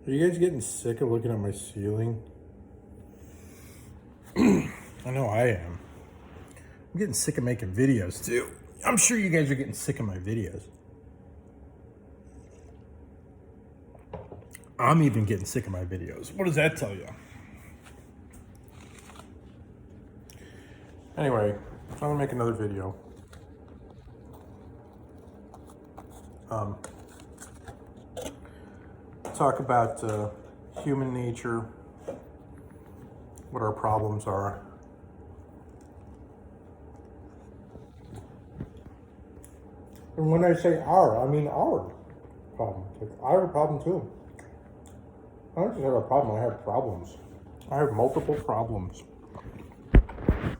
Are you guys getting sick of looking at my ceiling? I know I am. I'm getting sick of making videos too. I'm sure you guys are getting sick of my videos. I'm even getting sick of my videos. What does that tell you? Anyway, I'm gonna make another video. Talk about human nature, what our problems are. And when I say our, I mean our problem. Like, I have a problem too. I don't just have a problem, I have problems. I have multiple problems.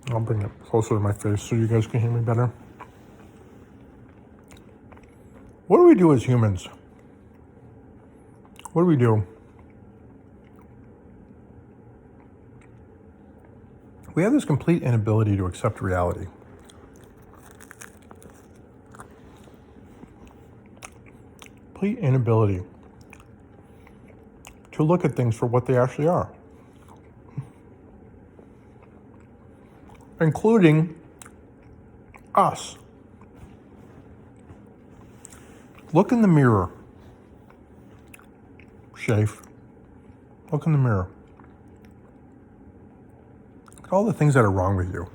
I'll bring it closer to my face so you guys can hear me better. What do we do as humans? What do we do? We have this complete inability to accept reality. Complete inability to look at things for what they actually are. Including us. Look in the mirror. Shafe. Look in the mirror. Look at all the things that are wrong with you.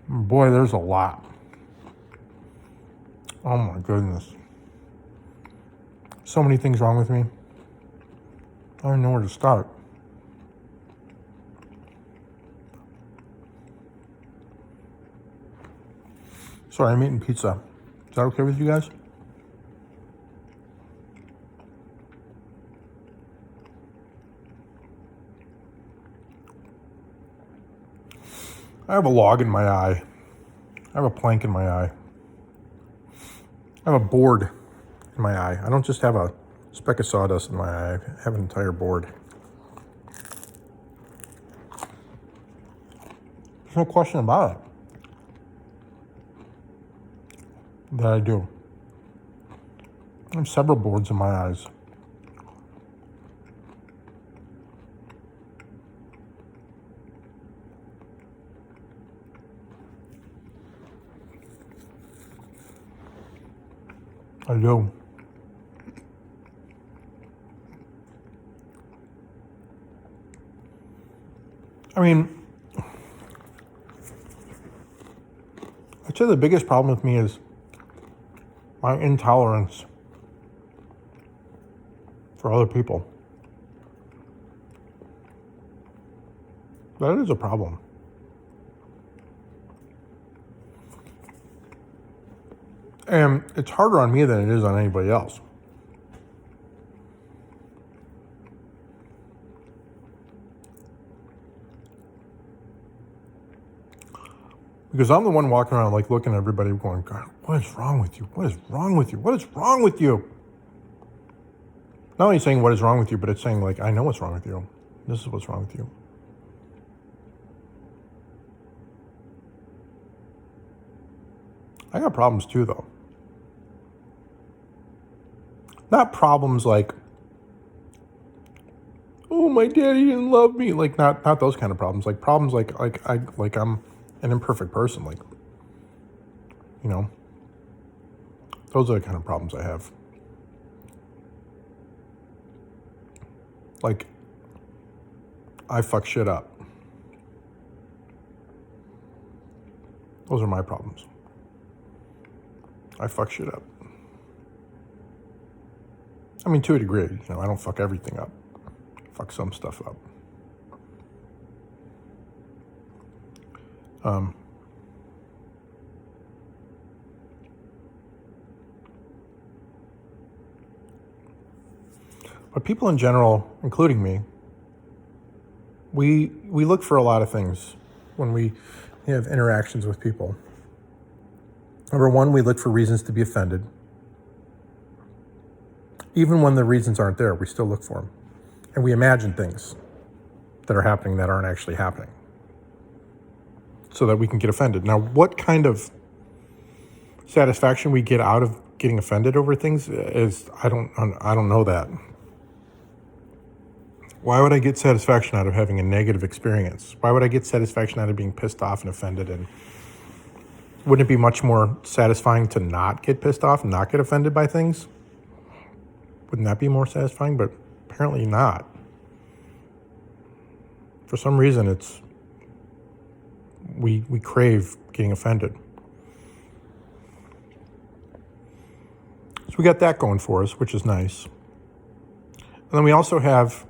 Boy, there's a lot. Oh my goodness. So many things wrong with me. I don't even know where to start. Sorry, I'm eating pizza. Is that okay with you guys? I have a log in my eye. I have a plank in my eye. I have a board in my eye. I don't just have a speck of sawdust in my eye. I have an entire board. There's no question about it that I do. I have several boards in my eyes. I do. I mean, I'd say the biggest problem with me is my intolerance for other people. That is a problem. And it's harder on me than it is on anybody else. Because I'm the one walking around like looking at everybody going, God, what is wrong with you? What is wrong with you? What is wrong with you? Not only saying what is wrong with you, but it's saying like, I know what's wrong with you. This is what's wrong with you. I got problems too, though. Not problems like, oh, my daddy didn't love me. Like not those kind of problems. Like problems like I'm an imperfect person. Like, you know, those are the kind of problems I have. Like, I fuck shit up. Those are my problems. I fuck shit up. I mean, to a degree, you know, I don't fuck everything up. I fuck some stuff up. But people in general, including me, we look for a lot of things when we have interactions with people. Number one, we look for reasons to be offended. Even when the reasons aren't there, we still look for them. And we imagine things that are happening that aren't actually happening so that we can get offended. Now, what kind of satisfaction we get out of getting offended over things is I don't know that. Why would I get satisfaction out of having a negative experience? Why would I get satisfaction out of being pissed off and offended? And wouldn't it be much more satisfying to not get pissed off and not get offended by things? Wouldn't that be more satisfying? But apparently not. For some reason, we crave getting offended. So we got that going for us, which is nice. And then we also have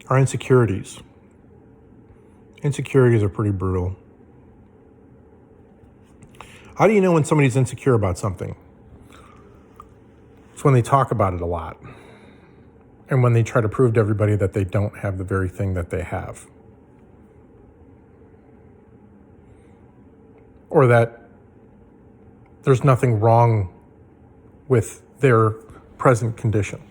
our insecurities. Insecurities are pretty brutal. How do you know when somebody's insecure about something? It's when they talk about it a lot. And when they try to prove to everybody that they don't have the very thing that they have. Or that there's nothing wrong with their present condition.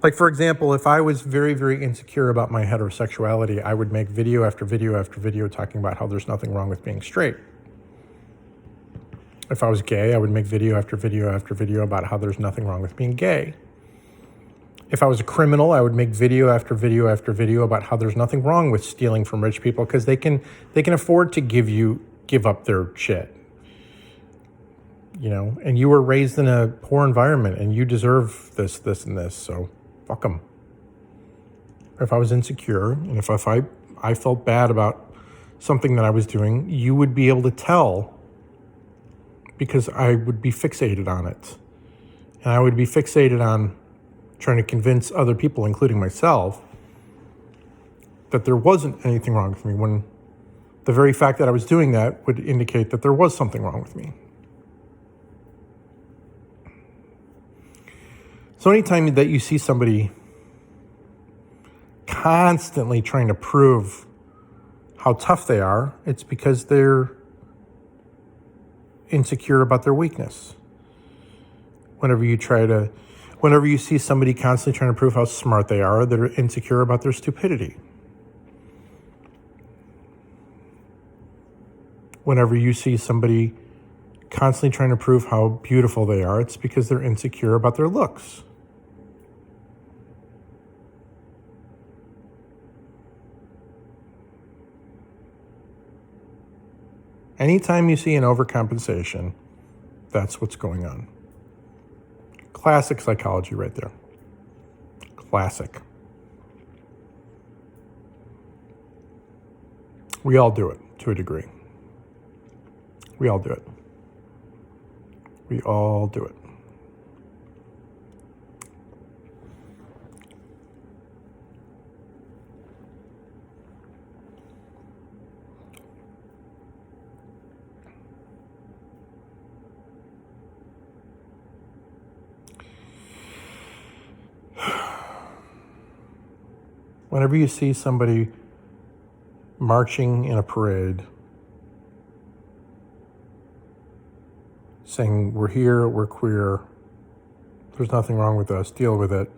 Like, for example, if I was very, very insecure about my heterosexuality, I would make video after video after video talking about how there's nothing wrong with being straight. If I was gay, I would make video after video after video about how there's nothing wrong with being gay. If I was a criminal, I would make video after video after video about how there's nothing wrong with stealing from rich people because they can afford to give up their shit. You know, and you were raised in a poor environment and you deserve this, and this, so fuck them. If I was insecure and if I felt bad about something that I was doing, you would be able to tell because I would be fixated on it. And I would be fixated on trying to convince other people, including myself, that there wasn't anything wrong with me when the very fact that I was doing that would indicate that there was something wrong with me. So anytime that you see somebody constantly trying to prove how tough they are, it's because they're insecure about their weakness. Whenever you see somebody constantly trying to prove how smart they are, they're insecure about their stupidity. Whenever you see somebody constantly trying to prove how beautiful they are, it's because they're insecure about their looks. Anytime you see an overcompensation, that's what's going on. Classic psychology right there. Classic. We all do it to a degree. We all do it. We all do it. Whenever you see somebody marching in a parade, saying, we're here, we're queer, there's nothing wrong with us, deal with it.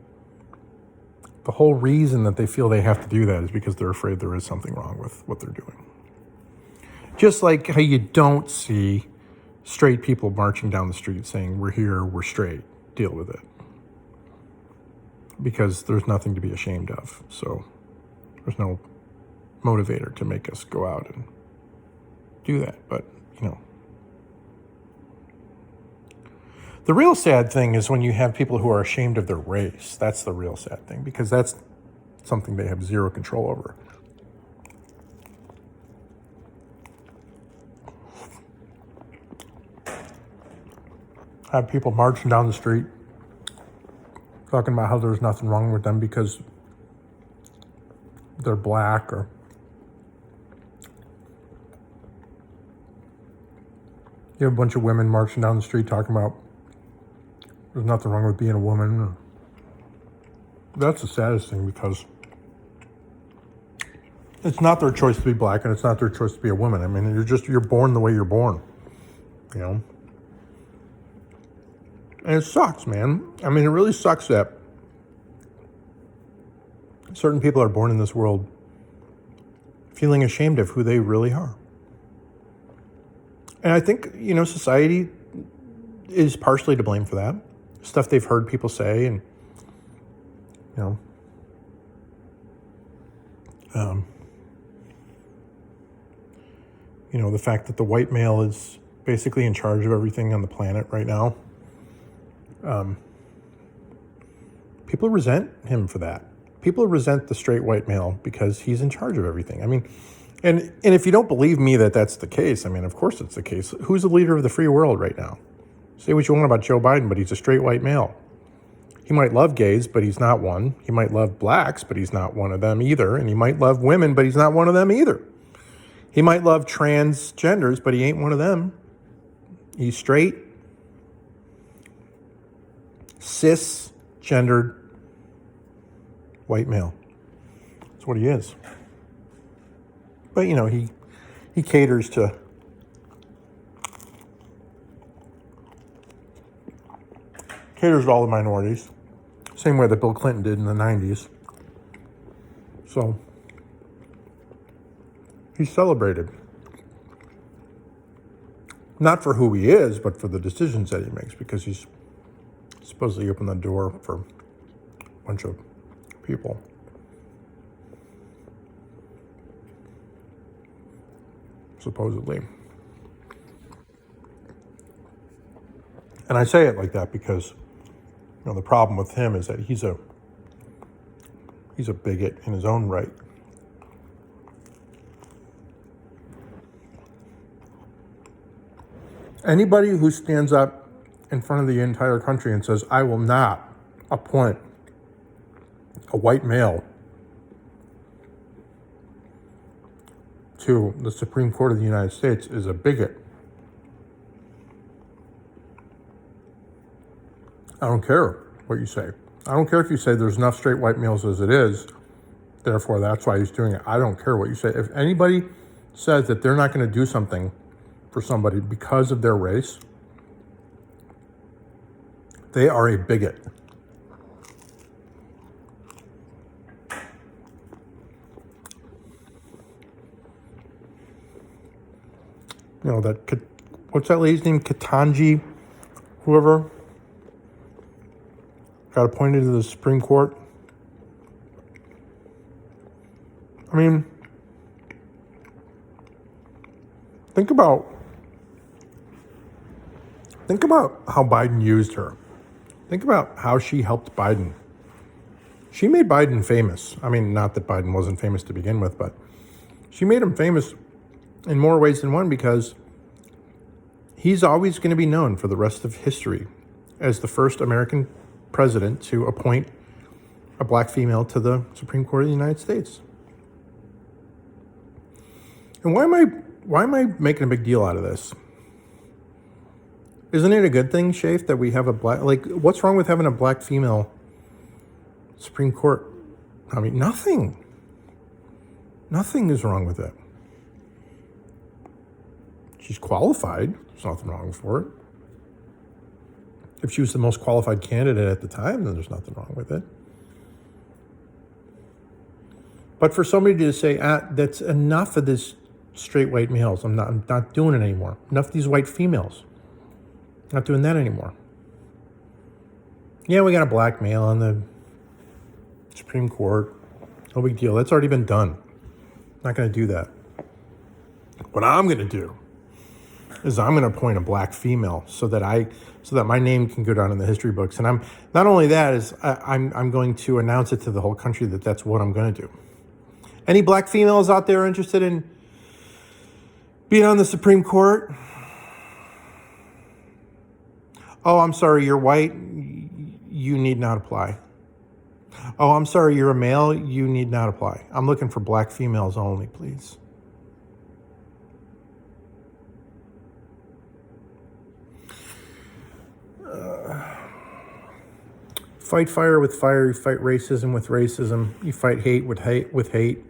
The whole reason that they feel they have to do that is because they're afraid there is something wrong with what they're doing. Just like how you don't see straight people marching down the street saying, we're here, we're straight, deal with it. Because there's nothing to be ashamed of. So there's no motivator to make us go out and do that. But, you know. The real sad thing is when you have people who are ashamed of their race. That's the real sad thing, because that's something they have zero control over. I have people marching down the street talking about how there's nothing wrong with them because they're black, or you have a bunch of women marching down the street talking about there's nothing wrong with being a woman. That's the saddest thing, because it's not their choice to be black and it's not their choice to be a woman. I mean, you're born the way you're born, you know? And it sucks, man. I mean, it really sucks that certain people are born in this world feeling ashamed of who they really are. And I think, you know, society is partially to blame for that. stuff they've heard people say, and you know, the fact that the white male is basically in charge of everything on the planet right now. People resent him for that. People resent the straight white male because he's in charge of everything. I mean, and if you don't believe me that that's the case, I mean, of course it's the case. Who's the leader of the free world right now? Say what you want about Joe Biden, but he's a straight white male. He might love gays, but he's not one. He might love blacks, but he's not one of them either. And he might love women, but he's not one of them either. He might love transgenders, but he ain't one of them. He's straight, cisgendered white male. That's what he is. But, he caters to all the minorities. Same way that Bill Clinton did in the 90s. So, he's celebrated. Not for who he is, but for the decisions that he makes, because he's supposedly opened the door for a bunch of people. Supposedly. And I say it like that because, the problem with him is that he's a bigot in his own right. Anybody who stands up in front of the entire country and says, I will not appoint a white male to the Supreme Court of the United States is a bigot. I don't care what you say. I don't care if you say there's enough straight white males as it is, therefore that's why he's doing it. I don't care what you say. If anybody says that they're not going to do something for somebody because of their race, they are a bigot. What's that lady's name? Ketanji, whoever got appointed to the Supreme Court. I mean, think about how Biden used her. Think about how she helped Biden. She made Biden famous. I mean, not that Biden wasn't famous to begin with, but she made him famous in more ways than one, because he's always going to be known for the rest of history as the first American president to appoint a black female to the Supreme Court of the United States. And why am I making a big deal out of this? Isn't it a good thing, Shafe, that we have a black, what's wrong with having a black female Supreme Court? I mean, nothing. Nothing is wrong with it. She's qualified. There's nothing wrong for it. If she was the most qualified candidate at the time, then there's nothing wrong with it. But for somebody to say, that's enough of this straight white males, I'm not doing it anymore. Enough of these white females. Not doing that anymore. Yeah, we got a black male on the Supreme Court. No big deal. That's already been done. Not going to do that. What I'm going to do is I'm going to appoint a black female so that my name can go down in the history books. And I'm not only that, is I'm going to announce it to the whole country that that's what I'm going to do. Any black females out there interested in being on the Supreme Court? Oh, I'm sorry, you're white. You need not apply. Oh, I'm sorry, you're a male. You need not apply. I'm looking for black females only, please. Fight fire with fire. You fight racism with racism. You fight hate with hate.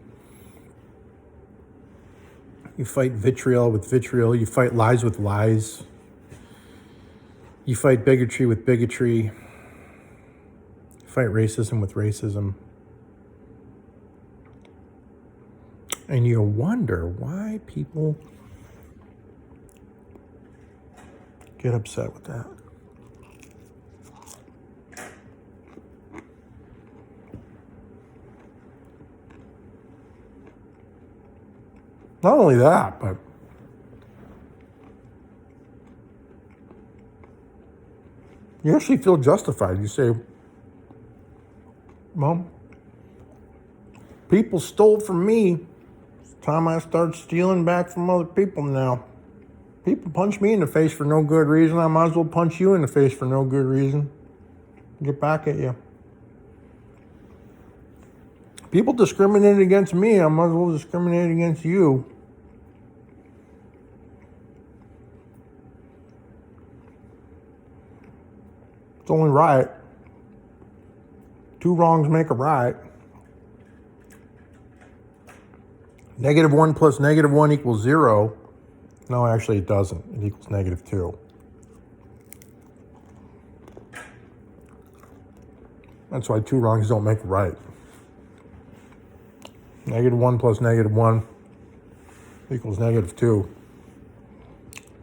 You fight vitriol with vitriol. You fight lies with lies. You fight bigotry with bigotry. You fight racism with racism. And you wonder why people get upset with that. Not only that, but you actually feel justified. You say, well, people stole from me. It's time I start stealing back from other people now. People punch me in the face for no good reason. I might as well punch you in the face for no good reason. Get back at you. People discriminated against me. I might as well discriminate against you. It's only right. Two wrongs make a right. -1 plus -1 equals 0. No, actually it doesn't. It equals -2. That's why two wrongs don't make a right. -1 plus -1 equals -2.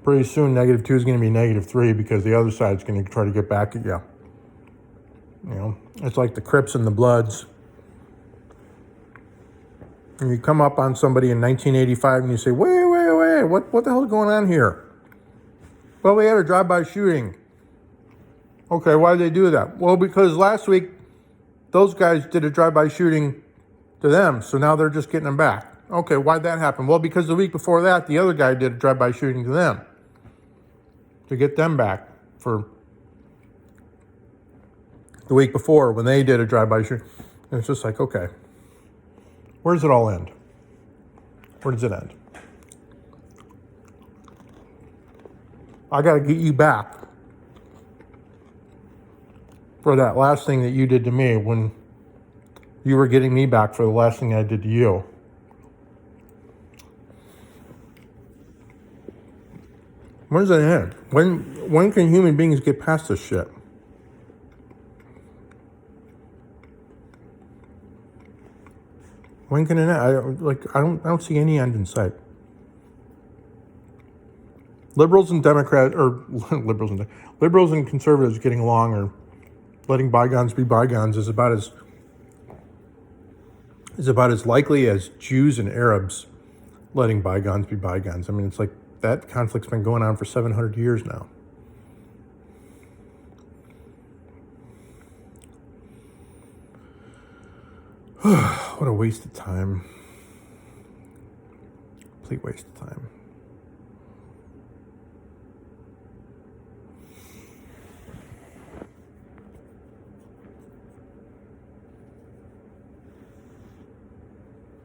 Pretty soon, -2 is going to be -3 because the other side's going to try to get back at you. You know, it's like the Crips and the Bloods. And you come up on somebody in 1985 and you say, wait, what the hell is going on here? Well, we had a drive-by shooting. Okay, why did they do that? Well, because last week, those guys did a drive-by shooting to them, so now they're just getting them back. Okay, why'd that happen? Well, because the week before that, the other guy did a drive-by shooting to them to get them back for the week before when they did a drive-by shooting. And it's just like, okay, where does it all end? Where does it end? I got to get you back for that last thing that you did to me when you were getting me back for the last thing I did to you. When does that end? When can human beings get past this shit? When can it end? I don't see any end in sight. Liberals and Democrats, or liberals and conservatives getting along, or letting bygones be bygones, is about as likely as Jews and Arabs letting bygones be bygones. I mean, it's like that conflict's been going on for 700 years now. What a waste of time. Complete waste of time.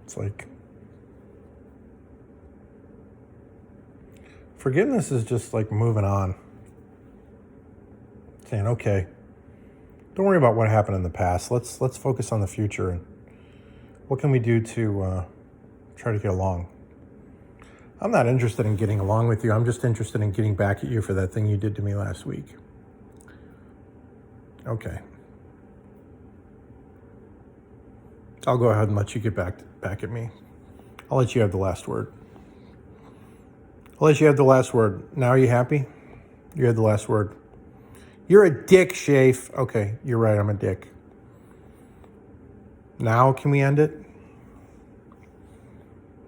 It's like forgiveness is just like moving on. Saying, okay, don't worry about what happened in the past. Let's focus on the future and what can we do to try to get along. I'm not interested in getting along with you. I'm just interested in getting back at you for that thing you did to me last week. Okay. I'll go ahead and let you get back at me. I'll let you have the last word. I'll let you have the last word. Now are you happy? You had the last word. You're a dick, Shafe. Okay, you're right, I'm a dick. Now can we end it?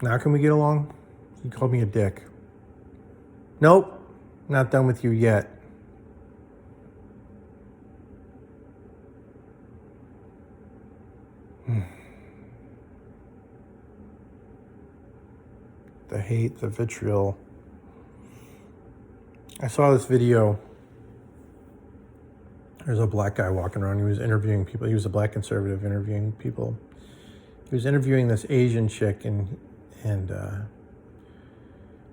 Now can we get along? You called me a dick. Nope, not done with you yet. The hate, the vitriol. I saw this video. There's a black guy walking around. He was interviewing people. He was a black conservative interviewing people. He was interviewing this Asian chick, and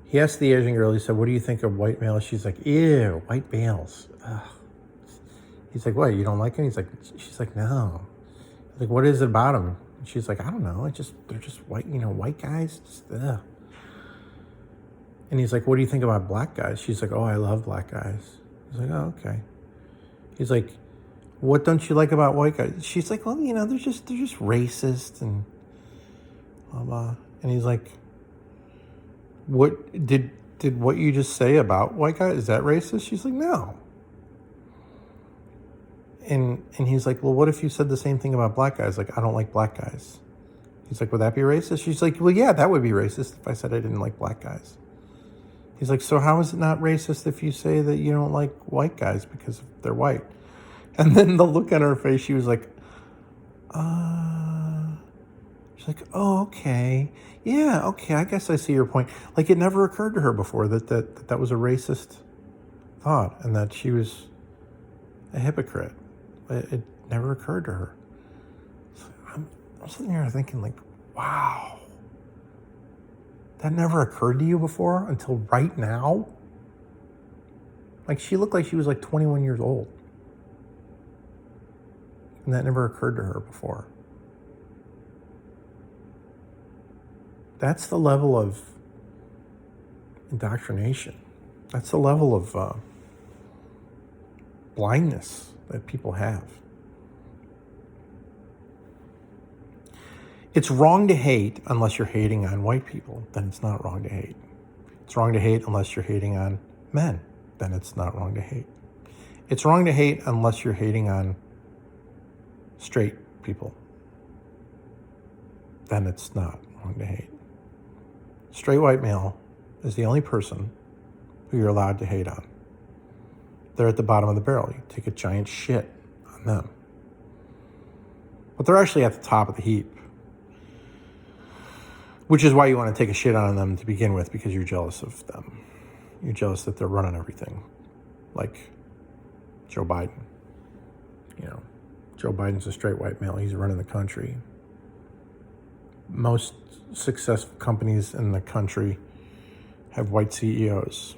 he asked the Asian girl, he said, what do you think of white males? She's like, ew, white males. Ugh. He's like, what, you don't like them? She's like, no. He's like, what is it about them? And she's like, I don't know. They're just white, white guys. Just, ugh. And he's like, what do you think about black guys? She's like, oh, I love black guys. He's like, oh, okay. He's like, what don't you like about white guys? She's like, well, they're just racist and blah, blah. And he's like, what did what you just say about white guys, is that racist? She's like, no. And he's like, well, what if you said the same thing about black guys? Like, I don't like black guys. He's like, would that be racist? She's like, well, yeah, that would be racist if I said I didn't like black guys. He's like, so how is it not racist if you say that you don't like white guys because they're white? And then the look on her face, she was like, she's like, oh, okay. Yeah, okay, I guess I see your point. Like, it never occurred to her before that was a racist thought and that she was a hypocrite. It never occurred to her. So I'm sitting here thinking, like, wow. That never occurred to you before until right now? Like, she looked like she was like 21 years old. And that never occurred to her before. That's the level of indoctrination. That's the level of blindness that people have. It's wrong to hate unless you're hating on white people. Then it's not wrong to hate. It's wrong to hate unless you're hating on men. Then it's not wrong to hate. It's wrong to hate unless you're hating on straight people. Then it's not wrong to hate. Straight white male is the only person who you're allowed to hate on. They're at the bottom of the barrel. You take a giant shit on them. But they're actually at the top of the heap. Which is why you want to take a shit on them to begin with, because you're jealous of them. You're jealous that they're running everything. Like Joe Biden. You know, Joe Biden's a straight white male. He's running the country. Most successful companies in the country have white CEOs,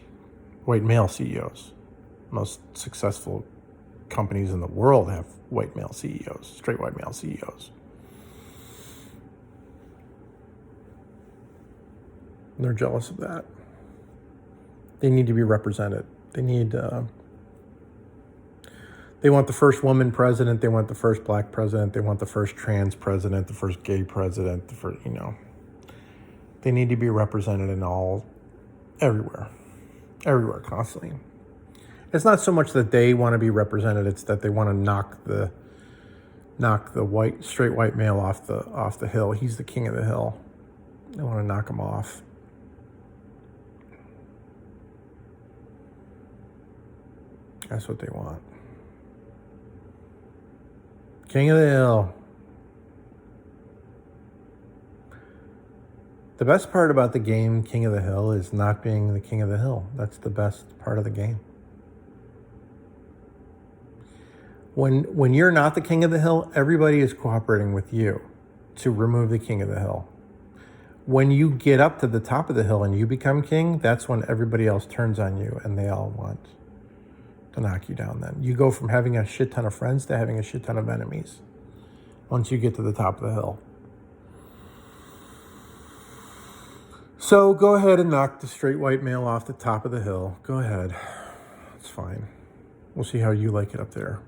white male CEOs. Most successful companies in the world have white male CEOs, straight white male CEOs. And they're jealous of that. They need to be represented. They want the first woman president. They want the first black president. They want the first trans president, the first gay president, They need to be represented in everywhere, constantly. It's not so much that they want to be represented, it's that they want to knock the straight white male off the hill. He's the king of the hill. They want to knock him off. That's what they want. King of the hill. The best part about the game King of the Hill is not being the king of the hill. That's the best part of the game. When you're not the king of the hill, everybody is cooperating with you to remove the king of the hill. When you get up to the top of the hill and you become king, that's when everybody else turns on you and they all want to knock you down then. You go from having a shit ton of friends to having a shit ton of enemies once you get to the top of the hill. So go ahead and knock the straight white male off the top of the hill. Go ahead. It's fine. We'll see how you like it up there.